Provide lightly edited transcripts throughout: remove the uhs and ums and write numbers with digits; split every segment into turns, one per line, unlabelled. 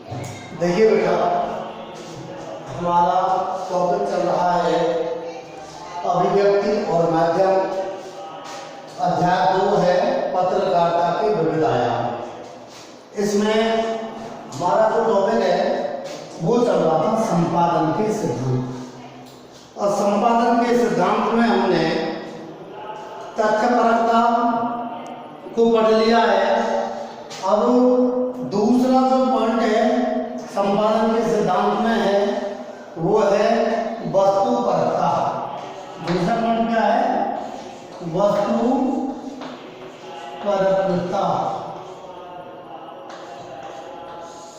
देखिए बेटा, हमारा टॉपिक चल रहा है अभिव्यक्ति और माध्यम। अध्याय 2 है पत्रकारिता के विविध आयाम। इसमें हमारा जो टॉपिक है वो चल रहा था संपादन के सिद्धांत। और संपादन के सिद्धांत में हमने तथ्यपरकता को पढ़ लिया है। अब दूसरा जो पॉइंट है संपादन के सिद्धांत में है वो है वस्तुपरकता। दूसरा पॉइंट क्या है? वस्तुपरकता।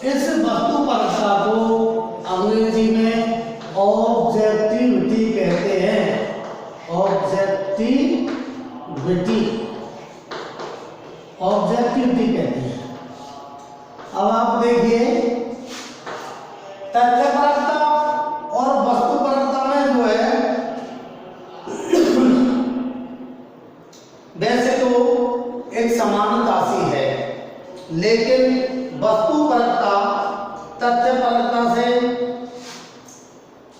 इस वस्तुपरकता को अंग्रेजी में ऑब्जेक्टिविटी कहते हैं। ऑब्जेक्टिविटी कहते हैं। अब आप देखिए, तथ्यपरकता और वस्तुपरकता में जो है वैसे तो एक समानता सी है, लेकिन वस्तुपरकता तथ्यपरकता से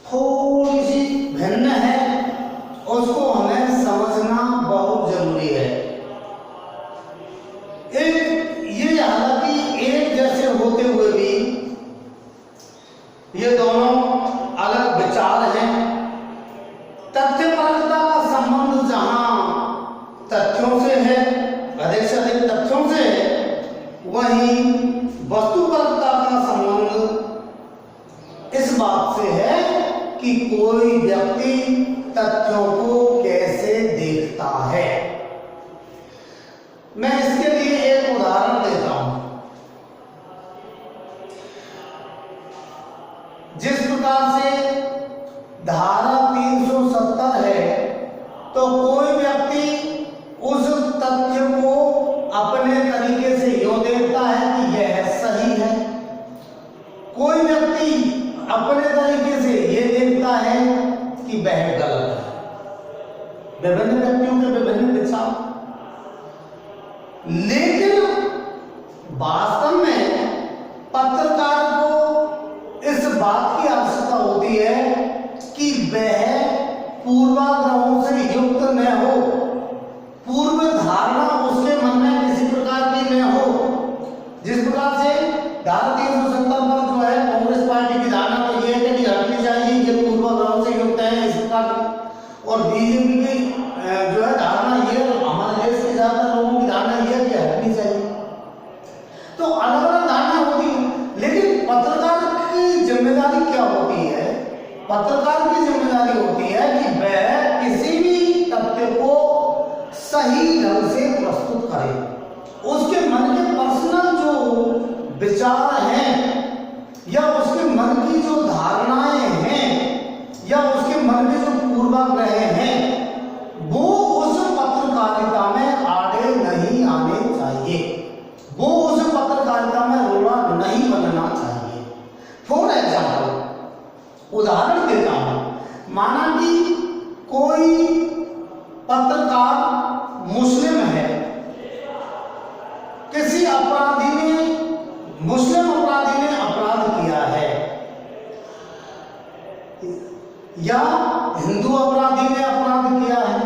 थोड़ी सी भिन्न है। उसको हमें समझना बहुत जरूरी है। ये हालांकि एक जैसे होते हुए भी ये दोनों अलग विचार हैं। तथ्यपरकता का संबंध जहां तथ्यों से है, अधिक से अधिक तथ्यों से है, वहीं वस्तुपरकता का संबंध इस बात से है कि कोई व्यक्ति तथ्यों को कैसे देखता है। मैं इसके लिए एक उदाहरण देता हूं। जिस प्रकार से धारा 370 है, तो कोई व्यक्ति उस तथ्य को अपने तरीके से यूं देखता है कि यह सही है, कोई व्यक्ति अपने तरीके से यह देखता है कि वह गलत है। विभिन्न व्यक्तियों के विभिन्न विचार। लेकिन वास्तव में पत्रकार को इस बात की आवश्यकता होती है कि वह पूर्वाग्रहों से युक्त न हो, पूर्व धारणा उसके मन में किसी प्रकार की न हो। जिस प्रकार से धारा 370 पर जो है कांग्रेस पार्टी की धारणा तो यह है कि हटनी चाहिए, ये पूर्वाग्रहों से युक्त है इस प्रकार। और बीजेपी की जो है धारणा ये, हमारे देश के ज्यादातर लोगों की धारणा यह है कि हटनी चाहिए। तो अलग अलग धारणा होती है। लेकिन पत्रकार की जिम्मेदारी क्या होती है? पत्रकार की जिम्मेदारी होती है कि वह किसी भी तथ्य को सही ढंग से प्रस्तुत करे। उसके मन के पर्सनल जो विचार हैं या उसके मन की जो धारणाएं हैं या उसके मन के जो पूर्वाग्रह हैं, वो उस पत्रकारिता में आड़े नहीं आने चाहिए। वो उस पत्रकारिता में रोड़ा नहीं बनना चाहिए। फॉर एग्जाम्पल उदाहरण देता हूं। माना कि कोई पत्रकार मुस्लिम है, किसी अपराधी ने, मुस्लिम अपराधी ने अपराध किया है या हिंदू अपराधी ने अपराध किया है,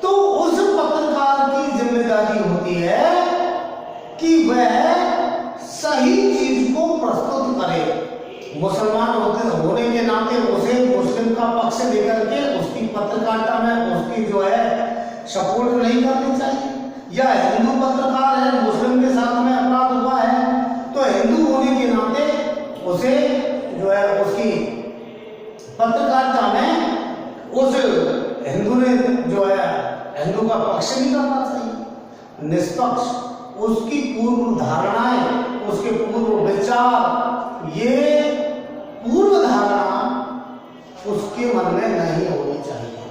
तो उस पत्रकार की जिम्मेदारी होती है कि वह सही चीज को प्रस्तुत करे। मुसलमान होने के नाते उसे मुस्लिम का पक्ष लेकर के उसकी पत्रकारिता में उसकी जो है सपोर्ट नहीं करनी चाहिए। या हिंदू पत्रकार है, मुस्लिम के साथ में अपराध हुआ है, तो हिंदू होने के नाते उसे जो है उसकी पत्रकारिता में उस हिंदू ने जो है हिंदू का पक्ष नहीं करना चाहिए। निष्पक्ष उसकी पूर्व धारणाएं, उसके पूर्व विचार, ये पूर्व धारणा उसके मन में नहीं होनी चाहिए।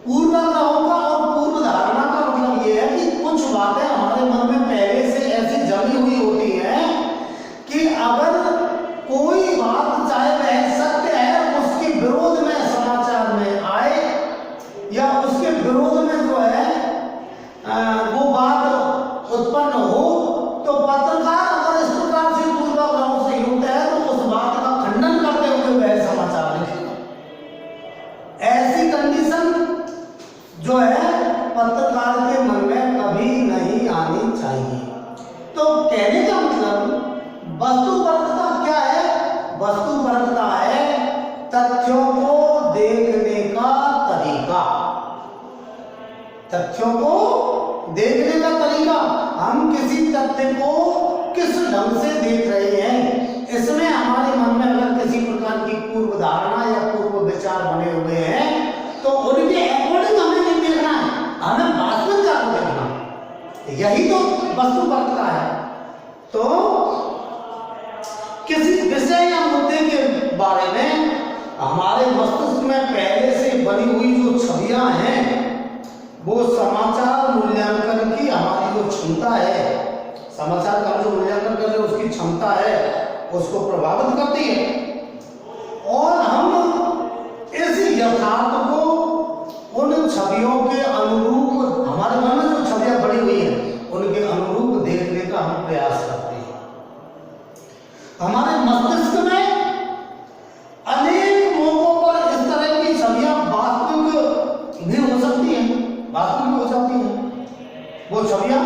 पूर्वाग्रहों का और पूर्व धारणा का मतलब यह है कि कुछ बातें हमारे मन में पहले से ऐसी जमी हुई होती हैं कि अगर कोई बात चाहे वह सत्य है, उसके विरोध में समाचार में आए या उसके विरोध में जो है वो बात उत्पन्न हो, तो पत्रकार अगर इस प्रकार से करूं। वस्तुपरकता क्या है? वस्तुपरकता है तथ्यों को देखने का तरीका। तथ्यों को देखने का तरीका, हम किसी तथ्य को किस ढंग से देख रहे हैं, इसमें हमारे मन में अगर किसी प्रकार की पूर्व धारणा या पूर्व विचार बने हुए हैं तो उनके अकॉर्डिंग हमें नहीं देखना है, हमें वास्तविकता को देखना। यही तो वस्तुपरकता है। तो किसी विषय या मुद्दे के बारे में हमारे मस्तिष्क में पहले से बनी हुई जो छवियां हैं, वो समाचार मूल्यांकन की हमारी जो क्षमता है, समाचार का जो मूल्यांकन कर रहे हैं उसकी क्षमता है, उसको प्रभावित करती है। और हम इस यथार्थ को उन छवियों के अनुरूप, हमारे मन में जो छवियां बनी हुई हैं उनके अनुरूप देखने का हम प्रयास करते हैं। हमारे मस्तिष्क में अनेक मौकों पर इस तरह की छवियां वास्तविक भी हो सकती हैं, वास्तविक भी हो जाती हैं। वो छवियां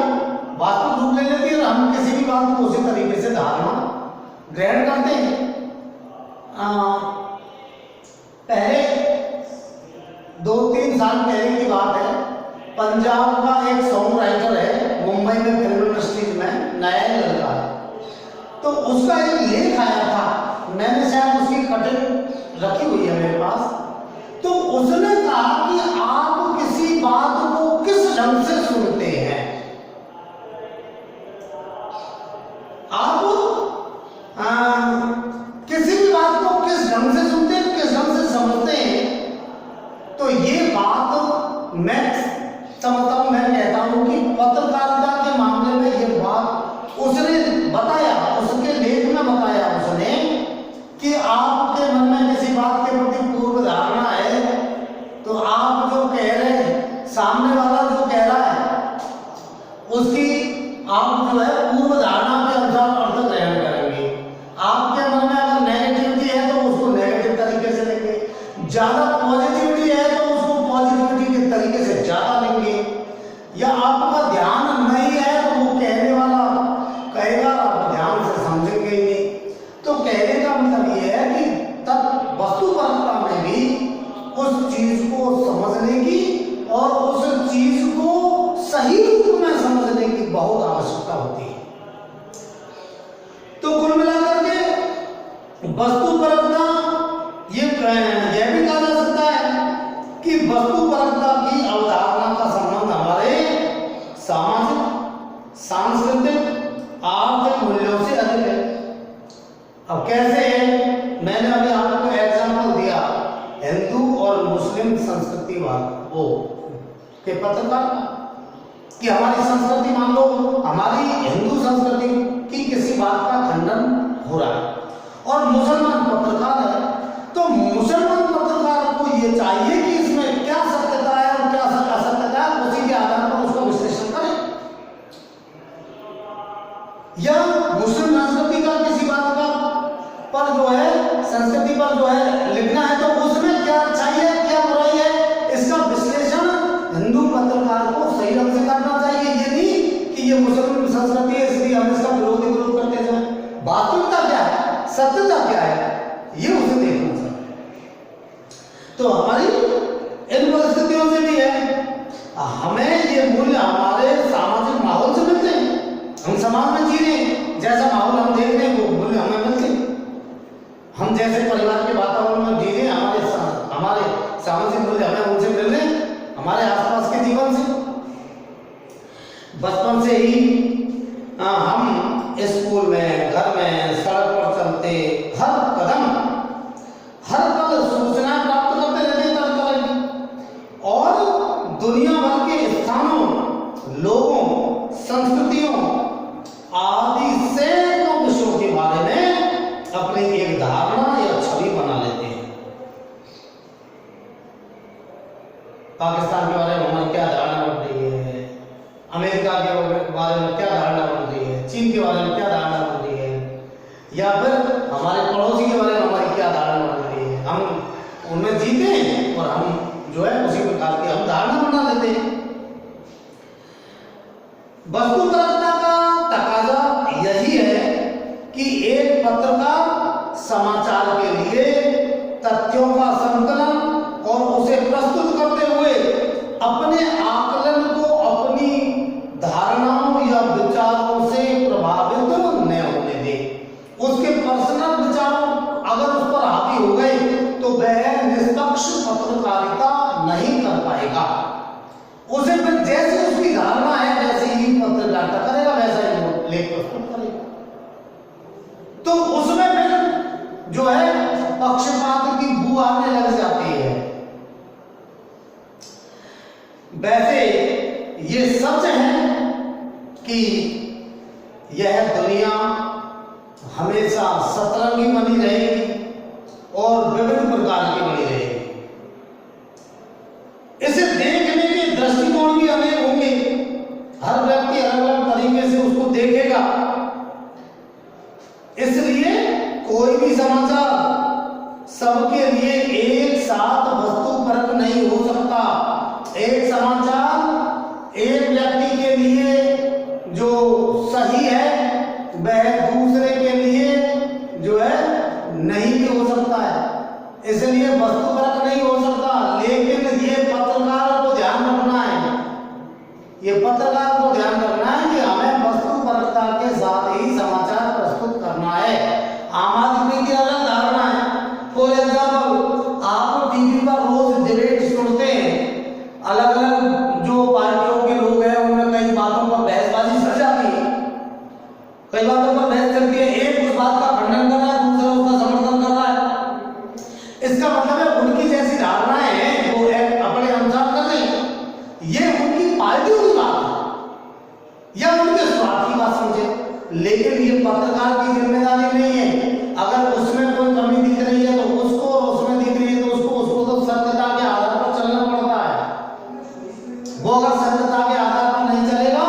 वास्तविक रूप ले लेती है और हम किसी भी बात को उसी तरीके से धारणा ग्रहण करते हैं। पहले 2-3 साल पहले की बात है, पंजाब का एक सॉन्ग राइटर है, मुंबई में फिल्म इंडस्ट्रीज में नया लड़का है, तो उसका एक लेख आया था, मैंने शायद उसकी कटिंग रखी हुई है मेरे पास। तो उसने कहा कि आप किसी बात को किस ढंग से सुनते हैं, आप किसी भी बात को किस ढंग से सुनते हैं, किस ढंग से समझते हैं। तो ये बात मैं समझता हूं, मैं कहता हूं कि पत्रकारिता के मामले में ये बात उसने बताया, उसके लेख में बताया उसने कि आपके मन में किसी बात के प्रति पूर्व धारणा है, तो आप जो कह रहे हैं, सामने वाला जो कह रहा है उसकी आप जो है पूर्व धारणा के अनुसार अर्थ ग्रहण करेंगे। आपके मन में अगर नेगेटिविटी है तो उसको नेगेटिव तरीके से लेंगे, ज्यादा पॉजिटिविटी है तो उसको पॉजिटिविटी के तरीके से ज्यादा लेंगे, या आपका ध्यान नहीं है तो वो कहने वाला कहेगा आप ध्यान से समझेंगे ही नहीं। तो कहने का मतलब ये है कि तब वस्तुपरकता में भी उस चीज को समझने की और उस चीज को सही रूप में समझने की बहुत आवश्यकता होती है। तो कुल मिलाकर के वस्तुपरकता ये भी कहा जा सकता है कि वस्तुपरकता की अवधारणा का संबंध हमारे सामाजिक, सांस्कृतिक, आर्थिक मूल्यों से अधिक है। अब कैसे है? मैंने अभी आपको एग्जाम्पल दिया हिंदू और मुस्लिम संस्कृति वो के पत्रकार कि हमारी संस्कृति, मान लो हमारी हिंदू संस्कृति की किसी बात का खंडन हो रहा है और मुसलमान पत्रकार है, तो मुसलमान पत्रकार को ये चाहिए कि इसमें क्या सत्यता है और क्या असत्यता है, उसी के आधार पर उसका विश्लेषण करें। या मुस्लिम संस्कृति का किसी बात का पर जो है, संस्कृति पर जो है लिखना है, तो उसमें क्या अच्छाई है क्या बुराई है, इसका विश्लेषण हिंदू पत्रकार को सही ढंग से करना चाहिए। ये नहीं कि ये मुस्लिम संस्कृति है इसलिए हम इसका विरोध करते जाएं। वास्तविकता क्या है, सत्यता क्या है, ये उसे देखना चाहिए। तो हमारी इन परिस्थितियों से भी है, हमें ये मूल्य हमारे सामाजिक माहौल से मिलते हैं, हम समाज में जी रहे हैं, जैसा माहौल हम देख रहे हैं वो मूल्य हमें मिलते हैं। हम जैसे परिवार के वातावरण में जी रहे हैं, हमारे सामाजिक मूल्य हमें उनसे मिल रहे हैं, हमारे आसपास के जीवन से। बचपन से ही हम स्कूल में, घर में, सड़क पर चलते हर कदम, हर पल सूचना प्राप्त करते रहते हैं तरह तरह की, और दुनिया भर के स्थानों, लोगों, संस्कृतियों आदि सैकड़ों विषयों के बारे में अपनी एक धारणा या छवि बना लेते हैं। पाकिस्तान के बारे में हमारी क्या धारणा बन रही है, अमेरिका के बारे में क्या धारणा बन रही है, चीन के बारे में क्या धारणा बन रही है, या फिर हमारे पड़ोसी के बारे में हमारी क्या धारणा बन रही है। हम उनमें जीते हैं और हम जो है उसी प्रकार की हम धारणा बना लेते हैं। वस्तुपरकता का तकाजा यही है तो उसमें फिर जो है पक्षपात की बू आने लग जाती है। वैसे ये सच है कि यह दुनिया हमेशा सतरंगी बनी रहेगी और विभिन्न प्रकार की बनी रहेगी। इसे देखने के दृष्टिकोण भी अनेक होंगे, हर व्यक्ति अलग अलग तरीके से उसको देखेगा। इसलिए कोई भी समाचार सबके लिए एक साथ वस्तुपरक नहीं हो सकता। एक समाचार एक व्यक्ति के लिए जो सही है वह दूसरे के लिए जो है नहीं भी हो सकता है, इसलिए वस्तुपरक नहीं हो सकता। लेकिन ये पत्रकार को ध्यान रखना है, ये पत्रकार को ध्यान रखना है कि हमें वस्तुपरकता के साथ ही समाचार प्रस्तुत करना है। आम आदमी की अलग धारणा है। फॉर एग्जाम्पल, आप टीवी पर रोज डिबेट सुनते हैं, अलग अलग जो पार्टियों के लोग हैं उनमें कई बातों पर बहसबाजी चल जाती है, कई बातों पर बहस चलती है। एक उस बात का खंडन कर रहा है, दूसरा उसका समर्थन कर रहा है। इसका मतलब है उनकी जैसी धारणाएं हैं वो अपने अनुसार कर रहे हैं। ये उनकी पार्टियों की बात है या उनके स्वार्थ की बात समझे, लेकिन ये पत्रकार की जिम्मेदारी नहीं है। अगर उसमें कोई कमी दिख रही है तो उसको, और उसमें दिख रही है तो उसको तो सत्यता के आधार पर चलना पड़ता है। वो अगर सत्यता के आधार पर नहीं चलेगा,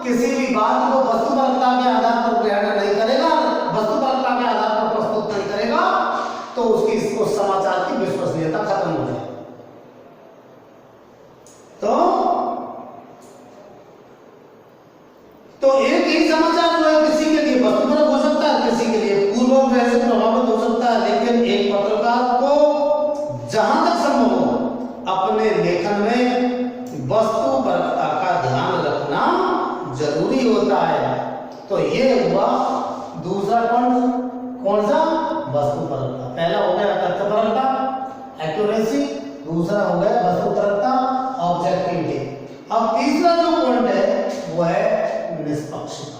किसी भी बात को वस्तुपरकता के आधार पर ग्रहण नहीं करेगा, वस्तुपरकता के आधार पर प्रस्तुत नहीं करेगा, तो उसकी उस समाचार की विश्वसनीयता खत्म हो जाएगी। तो एक ही समाचार जो है किसी के लिए वस्तुपरक हो सकता है, किसी के लिए पूर्वाग्रह से प्रभावित हो सकता है। लेकिन एक पत्रकार को जहां तक संभव हो अपने लेखन में वस्तुपरकता का ध्यान रखना जरूरी होता है। तो ये हुआ दूसरा पॉइंट, कौन सा? वस्तुपरकता। पहला हो गया तथ्यपरकता, एक्यूरेसी, दूसरा हो गया वस्तुपरकता, ऑब्जेक्टिविटी। अब तीसरा जो पॉइंट है वो है निष्पक्षता।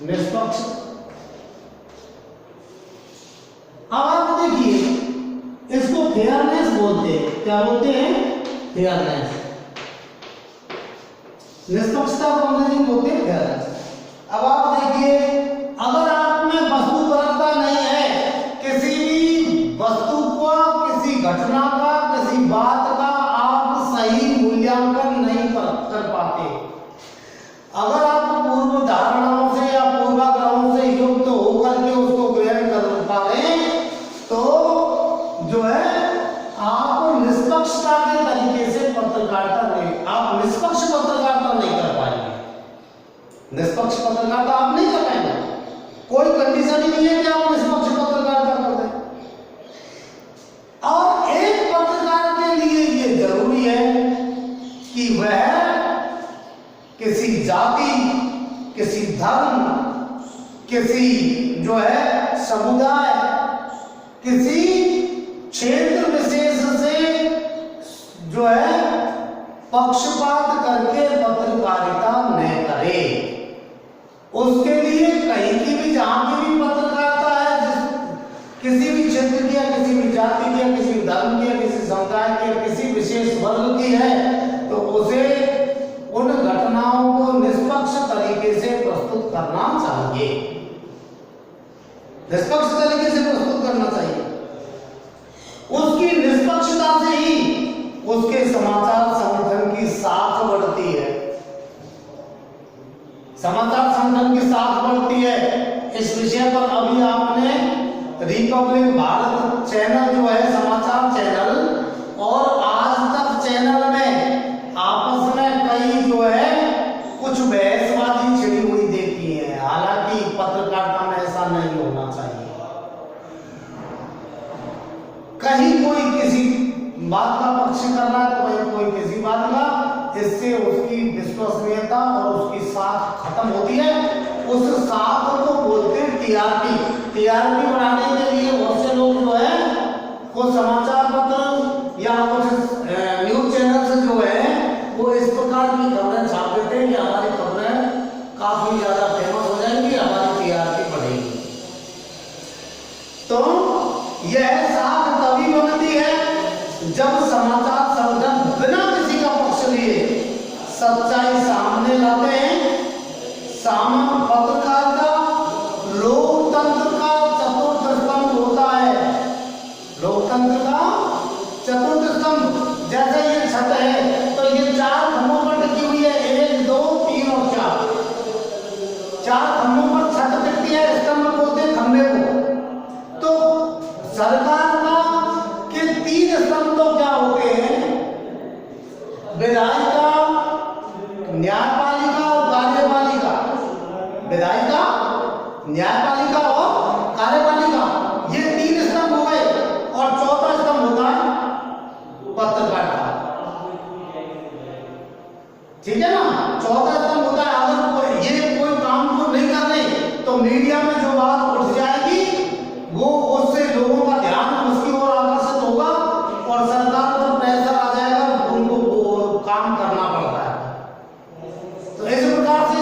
निष्पक्ष। अब आप देखिए, इसको फेयरनेस बोलते हैं। क्या बोलते हैं? फेयरनेस। निष्पक्षता को अंग्रेजी में बोलते हैं फेयरनेस। अब आप देखिए, अगर आप में वस्तुपरकता नहीं है, किसी भी वस्तु को, किसी घटना का, किसी बात का आप सही मूल्यांकन नहीं कर पाते, अगर आप पूर्व धारणाओं से या पूर्वाग्रहों से युक्त होकर के उसको ग्रहण कर पा रहे हैं, तो जो है आप निष्पक्षता के तरीके से पत्रकारिता नहीं, आप निष्पक्ष पत्रकारिता नहीं कर पाएंगे। निष्पक्ष पत्रकारिता आप नहीं कर पाएंगे। कोई कंडीशन ही नहीं है कि आप निष्पक्ष पत्रकारिता कर दें। और एक पत्रकार के लिए ये जरूरी है कि वह किसी जाति, किसी धर्म, किसी जो है समुदाय, किसी क्षेत्र विशेष से जो है पक्षपात करके पत्रकारिता न करे। उसके लिए कहीं की भी, जहां की भी पत्रकारिता है, किसी भी क्षेत्र की या किसी भी जाति की या किसी धर्म की या किसी समुदाय की या किसी विशेष वर्ग की है, तो उसे उन घटनाओं को निष्पक्ष तरीके से प्रस्तुत करना चाहिए। निष्पक्ष तरीके से प्रस्तुत करना चाहिए। उसकी निष्पक्षता से ही उसके समाचार संगठन की साख बढ़ती है। समाचार संगठन की साख बढ़ती है। इस विषय पर अभी आपने रिपब्लिक भारत चैनल जो है समाचार चैनल और आज तक चैनल में आपस में कई जो है कुछ बहसबाजी छिड़ी हुई देखी है। हालांकि पत्रकारिता में ऐसा नहीं होना चाहिए। कहीं कोई किसी बात का पक्ष कर रहा है तो वहीं कोई किसी बात का, इससे उसकी विश्वसनीयता और उसकी साख खत्म होती है। उस साख को बोलते हैं टीआरपी। टीआरपी बढ़ाने के लिए बहुत से लोग जो है कुछ समाचार पत्र या कुछ न्यूज चैनल से जो है वो इस प्रकार की खबरें छाप देते हैं कि हमारी खबरें काफी ज्यादा फेमस हो जाएंगी, हमारी टीआरपी बढ़ेगी। तो यह साख तभी बनती है जब समाचार संगठन बिना किसी का पक्ष लिए सच्चाई सामने लाते हैं। पत्रकारिता लोकतंत्र का चतुर्थ स्तंभ होता है। लोकतंत्र का चतुर्थ स्तंभ, जैसे ये छत है तो ये 4 खंभों पर टिकी हुई है, 1 2 3 और 4। 4 खंभों पर छत टिकती है, स्तंभ बोलते हैं खंभे को। तो सरकार का के 3 स्तंभ तो क्या होते हैं? विधायिका, न्यायपालिका और कार्यपालिका। विधायिका, न्यायपालिका और कार्यपालिका, ये 3 स्तंभ हो गए। और चौथा स्तंभ होता है पत्रकारिता। ठीक है ना? चौथा स्तंभ होता है, अगर ये कोई काम को नहीं कर रहे तो मीडिया में जो बात उठ जाएगी वो उससे लोगों का ध्यान उसकी ओर आकर्षित होगा और सरकार पर प्रेशर आ जाएगा, उनको वो काम करना पड़ता है। तो इस प्रकार से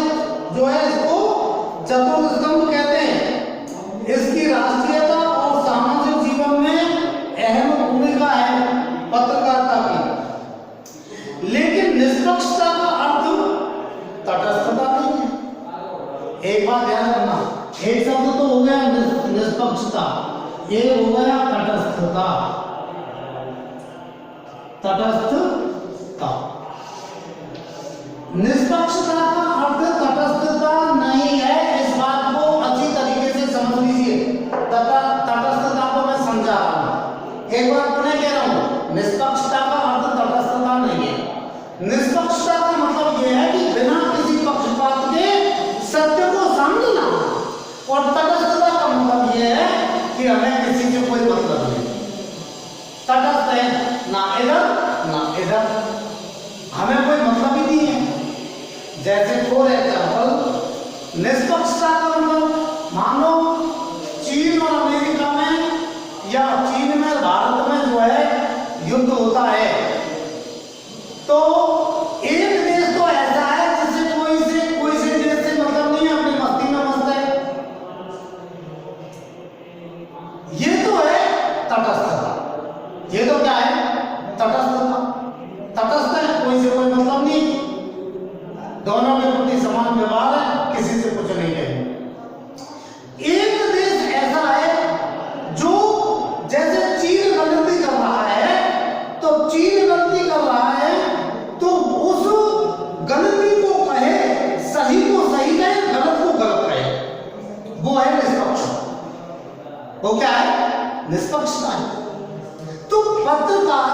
जो है इसको चतुर्थ स्तंभ कहते हैं। इसकी राष्ट्रीयता और सामाजिक जीवन में अहम भूमिका है पत्रकारिता की। लेकिन निष्पक्षता का अर्थ तटस्थता नहीं है। एक बात ध्यान रखना, एक शब्द तो हो गया निष्पक्षता, एक हो गया तटस्थता। तटस्थता, निष्पक्षता का अर्थ तटस्थता नहीं है। इस बात को अच्छी तरीके से समझ लीजिए। तटस्थता को मैं समझा रहा हूं, एक बार पुनः कह रहा हूं, निष्पक्षता का अर्थ तटस्थता नहीं है। निष्पक्षता का मतलब यह है कि बिना किसी पक्षपात के सत्य को सामने लाना। और तटस्थता का मतलब यह है कि हमें किसी से कोई मतलब नहीं, तटस्थ है, ना इधर ना इधर, हमें कोई मतलब ही नहीं है। जैसे फॉर एग्जाम्पल निष्पक्षता का मतलब, मानो चीन और अमेरिका में या चीन में भारत में जो है युद्ध होता है, तो एक देश तो ऐसा है जिसे कोई से देश से मतलब नहीं है, अपनी मस्ती में मस्त है। ये तो है तटस्थता। ये तो क्या है? तटस्थता। तटस्थ है, कोई से कोई मतलब नहीं, दोनों के प्रति समान व्यवहार है, किसी से कुछ नहीं कहेंगे। एक देश ऐसा है जो जैसे चीन गलती कर रहा है, तो चीन गलती कर रहा है तो उस गलती को कहे, सही को सही कहे, गलत को गलत कहे, वो है निष्पक्ष। वो क्या है? निष्पक्षता है। तो पत्रकार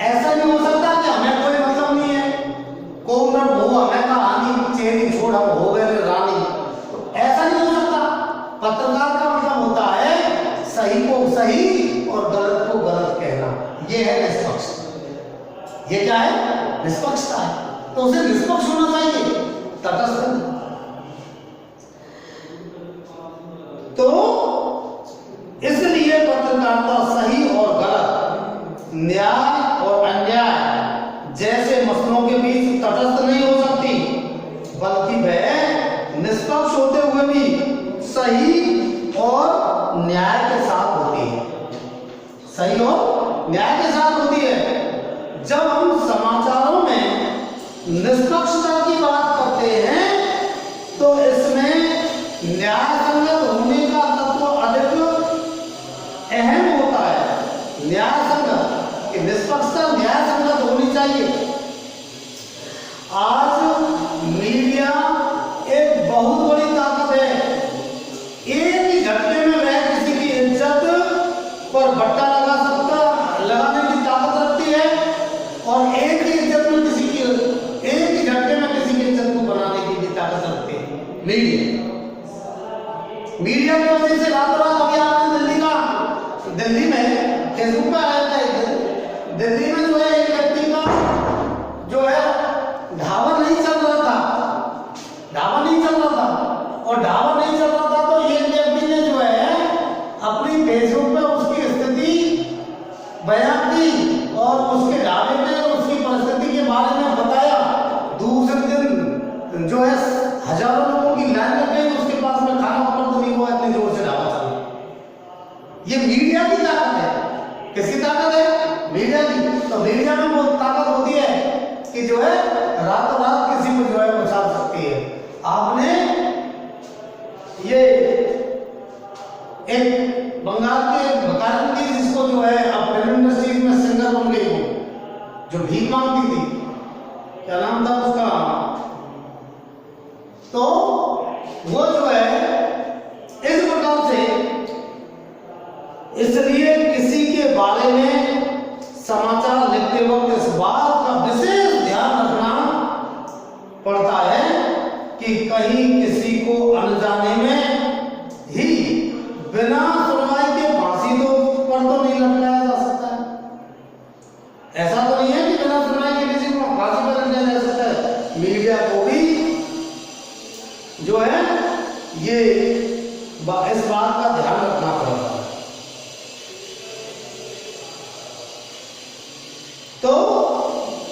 ऐसा नहीं हो सकता कि हमें कोई मतलब नहीं है, कोमर हो हमें कहानी चेरी छोड़ हम हो गए रानी, ऐसा नहीं हो सकता। पत्रकार का मतलब होता है सही को सही और गलत को गलत कहना, ये है निष्पक्ष। ये क्या है? निष्पक्षता है। तो उसे निष्पक्ष होना चाहिए, तटस्थ। तो इसलिए पत्रकारिता सही और गलत, न्याय और अन्याय जैसे मसलों के बीच तटस्थ नहीं हो सकती, बल्कि वह निष्पक्ष होते हुए भी सही और न्याय के साथ होती है। सही और न्याय के साथ होती है। जब हम समाचारों में निष्पक्षता की बात करते हैं तो इसमें न्याय संगत होने का तत्व अधिक अहम होता है। न्याय संगत कि निष्पक्षता न्याय संगत होनी चाहिए। आज मीडिया एक बहुत बड़ी ताकत है। एक ही झटके में वह किसी की इज्जत पर बट्टा लगाने की ताकत रखती है और एक ही इज्जत में किसी की, एक ही झटके में किसी की इज्जत को बनाने की भी ताकत रखती है मीडिया की वजह से रातों रात अभी आपने दिल्ली में फेसबुक पे आया था, दिल्ली में जो है एक व्यक्ति का जो है ढाबा नहीं चल रहा था, और ढाबा नहीं चल रहा था तो एक व्यक्ति ने जो है अपनी फेसबुक पे उसकी स्थिति बयान की और उसके ढाबे में उसकी परिस्थिति के बारे में बताया। दूसरे दिन जो है हजारों रातों रात किसी को जो है बचा सकती है। आपने ये एक बंगाल के बकायदा थी जिसको जो है अब फिल्म इंडस्ट्री में सिंगर बन गई हो, जो भीख मांगती थी, क्या नाम था उसका, तो वो जो है इस प्रकार से, इसलिए किसी के बारे में समाचार लिखते वक्त इस बात का विशेष ध्यान रखना पड़ता है कि कहीं किसी को अनजाने में ही बिना सुनवाई के फांसी तो पर तो नहीं लटकाया जा सकता है। ऐसा तो नहीं है कि बिना सुनवाई के किसी को फांसी पर लटकाया जा सकता है। मीडिया को भी जो है ये इस बात का ध्यान रखना पड़ता है। तो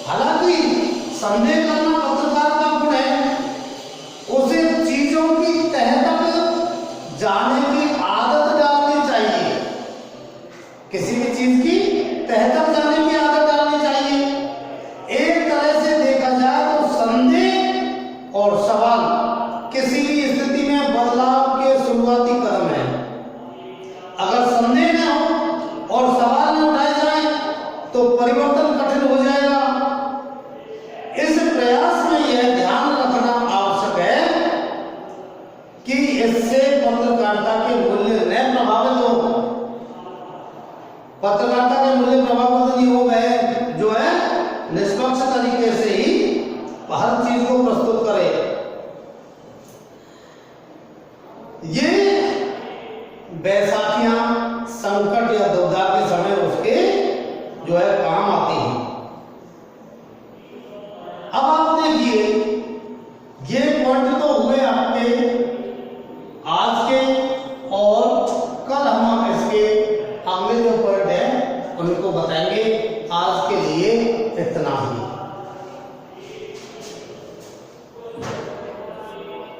हालांकि संदेह करना पत्रकार का गुण है, उसे चीजों की तह तक जाने की आदत डालनी चाहिए, किसी भी चीज की तह तक जाने की आदत डालनी चाहिए। एक तरह से देखा जाए तो संदेह और सवाल किसी भी स्थिति में बदलाव के शुरुआती कदम है। अगर संदेह न हो और सवाल न उठाए जाए तो परिवर्तन कठिन हो जाएगा। इस प्रयास में यह ध्यान रखना आवश्यक है कि इससे पत्रकारिता के मूल्य न प्रभावित हो, पत्रकारिता के मूल्य प्रभावित नहीं हो गए, जो है निष्पक्ष तरीके से ही हर चीज को प्रस्तुत करे। ये बैसाखियां, संकट या दुविधा के समय उसके जो है काम आती है। अब आप देखिए, ये पॉइंट तो हुए आपके आज के, और कल हम इसके अगले जो पॉइंट है उनको बताएंगे। आज के लिए इतना ही।